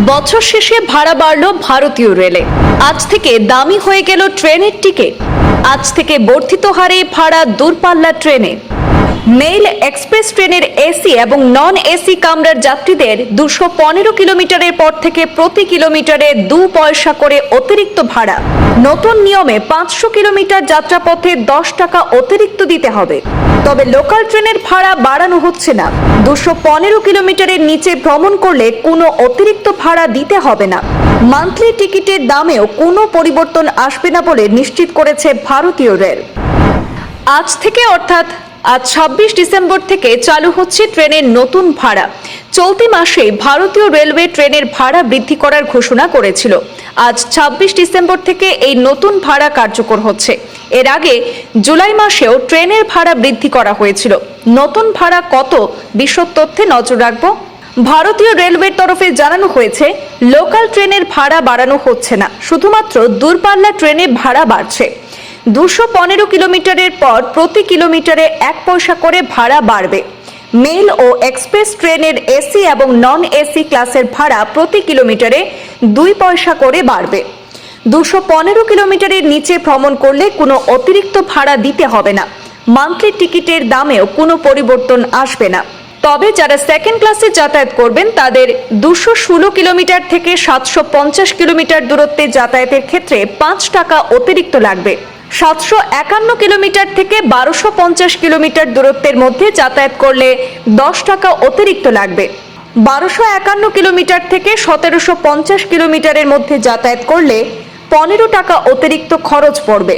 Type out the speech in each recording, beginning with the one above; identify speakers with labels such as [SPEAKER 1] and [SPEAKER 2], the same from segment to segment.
[SPEAKER 1] বছর শেষে ভাড়া বাড়ল ভারতীয় রেলে। আজ থেকে দামি হয়ে গেল ট্রেনের টিকিট। আজ থেকে বর্ধিত হারে ভাড়া দূরপাল্লার ট্রেনে। মেল এক্সপ্রেস ট্রেনের এসি এবং নন এসি কামরার যাত্রীদের 215 কিলোমিটারের পর থেকে প্রতি কিলোমিটারে 2 পয়সা করে অতিরিক্ত ভাড়া। নতুন নিয়মে 500 কিলোমিটার যাত্রাপথে 10 টাকা অতিরিক্ত দিতে হবে। তবে লোকাল ট্রেনের ভাড়া বাড়ানো হচ্ছে না। 215 কিলোমিটারের নিচে ভ্রমণ করলে কোনো অতিরিক্ত ভাড়া দিতে হবে না। মান্থলি টিকিটের দামেও কোনো পরিবর্তন আসবে না বলে নিশ্চিত করেছে ভারতীয় রেল। আজ থেকে অর্থাৎ আজ 26 ডিসেম্বর থেকে চালু হচ্ছে ট্রেনের নতুন ভাড়া। চলতি মাসে ভারতীয় রেলওয়ে ট্রেনের ভাড়া বৃদ্ধি করার ঘোষণা করেছিল। আজ 26 ডিসেম্বর থেকে এই নতুন ভাড়া কার্যকর হচ্ছে। এর আগে জুলাই মাসেও ট্রেনের ভাড়া বৃদ্ধি করা হয়েছিল। নতুন ভাড়া কত বিশদ তথ্যে নজর রাখবো। ভারতীয় রেলওয়ের তরফে জানানো হয়েছে, লোকাল ট্রেনের ভাড়া বাড়ানো হচ্ছে না, শুধুমাত্র দূরপাল্লা ট্রেনে ভাড়া বাড়ছে। 215 কিলোমিটারের পর প্রতি কিলোমিটারে 1 পয়সা করে ভাড়া বাড়বে। মেল ও এক্সপ্রেস ট্রেনের এসি এবং নন এসি ক্লাসের ভাড়া প্রতি কিলোমিটারে 2 পয়সা করে বাড়বে। 215 কিলোমিটারের নিচে ভ্রমণ করলে কোনো অতিরিক্ত ভাড়া দিতে হবে না। মান্থলি টিকিটের দামেও কোনো পরিবর্তন আসবে না। তবে যারা সেকেন্ড ক্লাসে যাতায়াত করবেন তাদের 216 কিলোমিটার থেকে 750 কিলোমিটার দূরত্বে যাতায়াতের ক্ষেত্রে 5 টাকা অতিরিক্ত লাগবে। 751 কিলোমিটার থেকে 1250 কিলোমিটার দূরত্বের মধ্যে যাতায়াত করলে 10 টাকা অতিরিক্ত লাগবে। 1251 কিলোমিটার থেকে 1750 কিলোমিটারের মধ্যে যাতায়াত করলে 15 টাকা অতিরিক্ত খরচ পড়বে।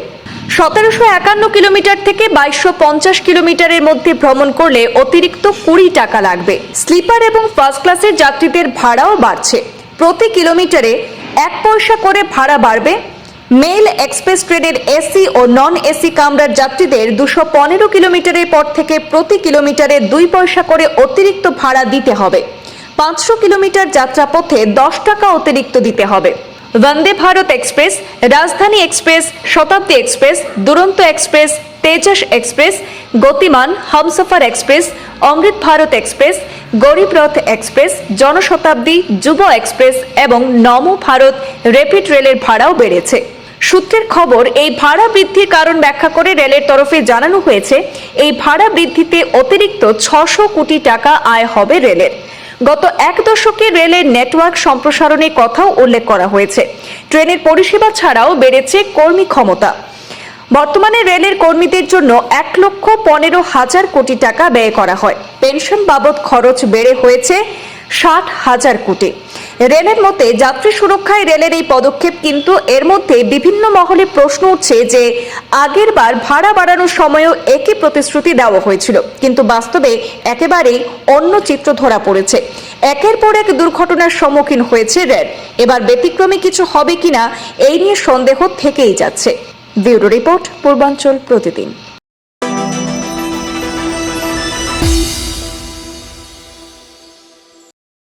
[SPEAKER 1] 1751 কিলোমিটার থেকে 2250 কিলোমিটারের মধ্যে ভ্রমণ করলে অতিরিক্ত 20 টাকা লাগবে। স্লিপার এবং ফার্স্ট ক্লাসের যাত্রীদের ভাড়াও বাড়ছে। প্রতি কিলোমিটারে 1 পয়সা করে ভাড়া বাড়বে। মেল এক্সপ্রেস ট্রেনের এসি ও নন এসি কামরার যাত্রীদের 215 কিলোমিটারের পর থেকে প্রতি কিলোমিটারে 2 পয়সা করে অতিরিক্ত ভাড়া দিতে হবে। 500 কিলোমিটার যাত্রাপথে 10 টাকা অতিরিক্ত দিতে হবে। Vande Bharat express, Rajdhani express, Shatabdi express, Duronto express, Tejas express, Gatimaan, Humsafar express, Amrit Bharat express, Garib Rath express, Janshatabdi, যুব এক্সপ্রেস এবং নমো ভারত র্যাপিড রেলের ভাড়াও বেড়েছে। সূত্রের খবর, এই ভাড়া বৃদ্ধির কারণ ব্যাখ্যা করে রেলের তরফে জানানো হয়েছে, এই ভাড়া বৃদ্ধিতে অতিরিক্ত 600 কোটি টাকা আয় হবে রেলের। গত 1 দশকে রেলের নেটওয়ার্ক সম্প্রসারণের কথাও উল্লেখ করা হয়েছে। ট্রেনের পরিষেবা ছাড়াও বেড়েছে কর্মী ক্ষমতা। বর্তমানে রেলের কর্মীদের জন্য 1,15,000 কোটি টাকা ব্যয় করা হয়। পেনশন বাবদ খরচ বেড়ে হয়েছে 60,000 কোটি। রেলের মতে যাত্রী সুরক্ষায় রেলের এই পদক্ষেপ, কিন্তু এর মধ্যে বিভিন্ন মহলে প্রশ্ন উঠছে যে আগের বার ভাড়া বাড়ানোর সময়ও একই প্রতিশ্রুতি দেওয়া হয়েছিল, কিন্তু বাস্তবে একেবারেই অন্য চিত্র ধরা পড়েছে। একের পর এক দুর্ঘটনার সম্মুখীন হয়েছে রেল। এবার ব্যতিক্রমী কিছু হবে কিনা এই নিয়ে সন্দেহ থেকেই যাচ্ছে। ব্যুরো রিপোর্ট, পূর্বাঞ্চল প্রতিদিন।